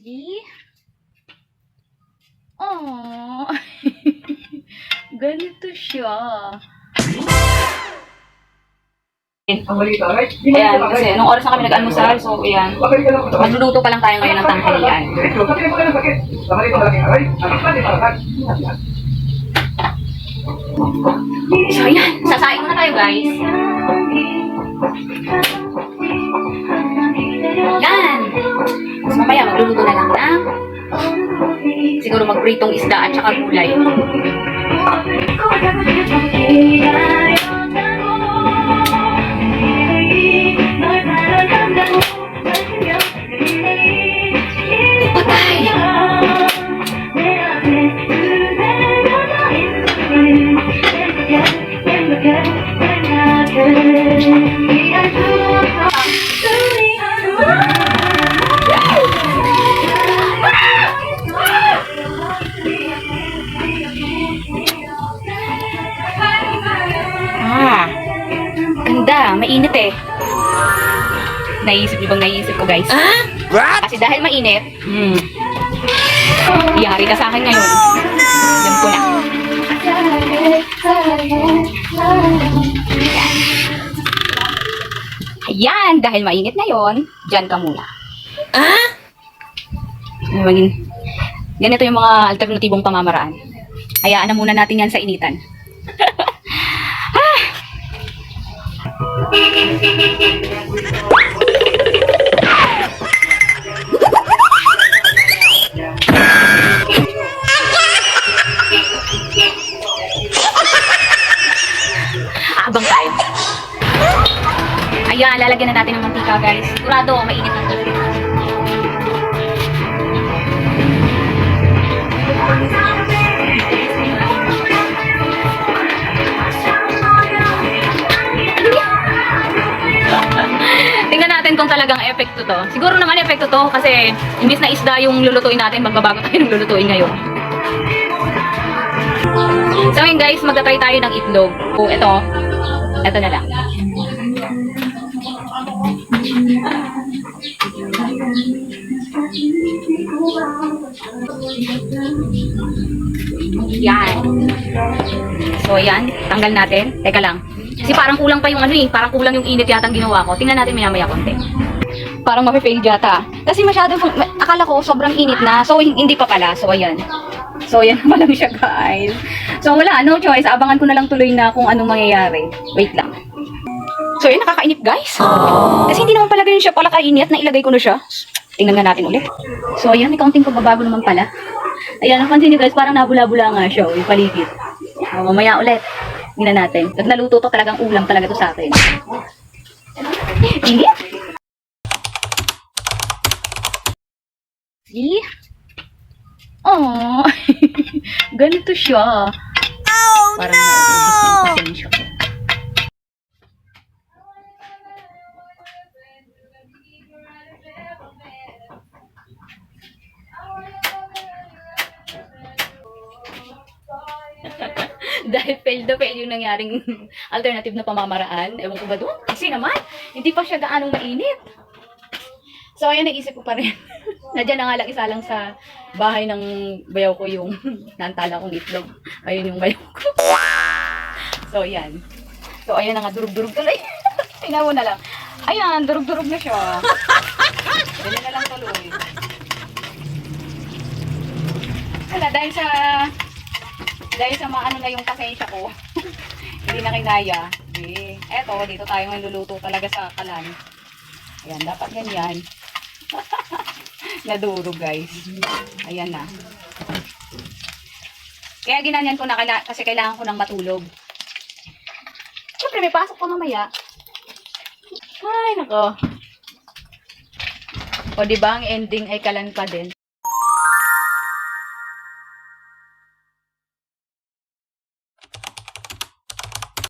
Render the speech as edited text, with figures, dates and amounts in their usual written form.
See? Oh, ganito siya. Ayan, kasi nung oras na kami nag-almusal, so ayan, magluluto pa lang tayo ngayon ng tanghalian. So ayan, sasain muna tayo guys. Yan! Tapos mamaya magluluto na lang ng siguro magpritong isda at saka gulay. Ganda, mainit eh. Naisip ko guys. What? Kasi dahil mainit, yari ka sa akin ngayon. Alam ko na. Ayan, dahil mainit ngayon, dyan ka muna. Ganito yung mga alternatibong pamamaraan. Hayaan na muna natin yan sa initan. Abang tayo. Ayan, lalagyan na natin ng mantika guys. Sigurado, mainit na ito. Tingnan natin kung talagang epekto to. Siguro naman epekto to kasi imbis na isda yung lulutuin natin, magbabago tayo ng lulutuin ngayon. So ngayon guys, magta-try tayo ng itlog. So ito na lang. Yan. So yan, tanggal natin. Teka lang. Kasi parang kulang pa yung parang kulang yung init yata ang ginawa ko. Tingnan natin maya-maya konti. Parang mape-fail yata. Kasi masyado, akala ko sobrang init na. So hindi pa pala. So ayan. So yan pa lang siya guys. So wala, no choice. Abangan ko na lang tuloy na kung anong mangyayari. Wait lang. So yun, nakakainip guys. Kasi hindi naman pala ganun siya pala kainit na ilagay ko na siya. Tingnan nga natin ulit. So ayan, may kaunting pagbabago naman pala. Ayan, napansin niyo guys, parang nabula-bula nga siya. Yung paligid. Mamaya ulit. Tingnan natin. Pag naluto to, talagang ulam talaga to sa akin. Init. See? Oh, ganito siya. Parang naubos ng pasensya ko. Dahil fail yung nangyaring alternative na pamamaraan. Ewan ko ba doon? Kasi naman, hindi pa siya gaanong mainit. So, ayan, naisip ko pa rin. Nadyan na nga lang isa lang sa bahay ng bayaw ko yung nantala kong itlog. Ayun yung bayaw ko. So, ayan. So, ayan na nga, durug-durug tuloy. Tingnan mo na lang. Ayan, durug-durug na siya. Dali na lang tuloy. Wala, dahil sa maano na yung pasensya ko, hindi na kinaya. Okay. Eto, dito tayo ngayon luluto talaga sa kalan. Ayan, dapat ganyan. Nadurog guys. Ayan na. Kaya ginanyan ko na kasi kailangan ko ng matulog. Siyempre, may pasok ko mamaya. Ay, nako. O, diba, ang ending ay kalan pa din.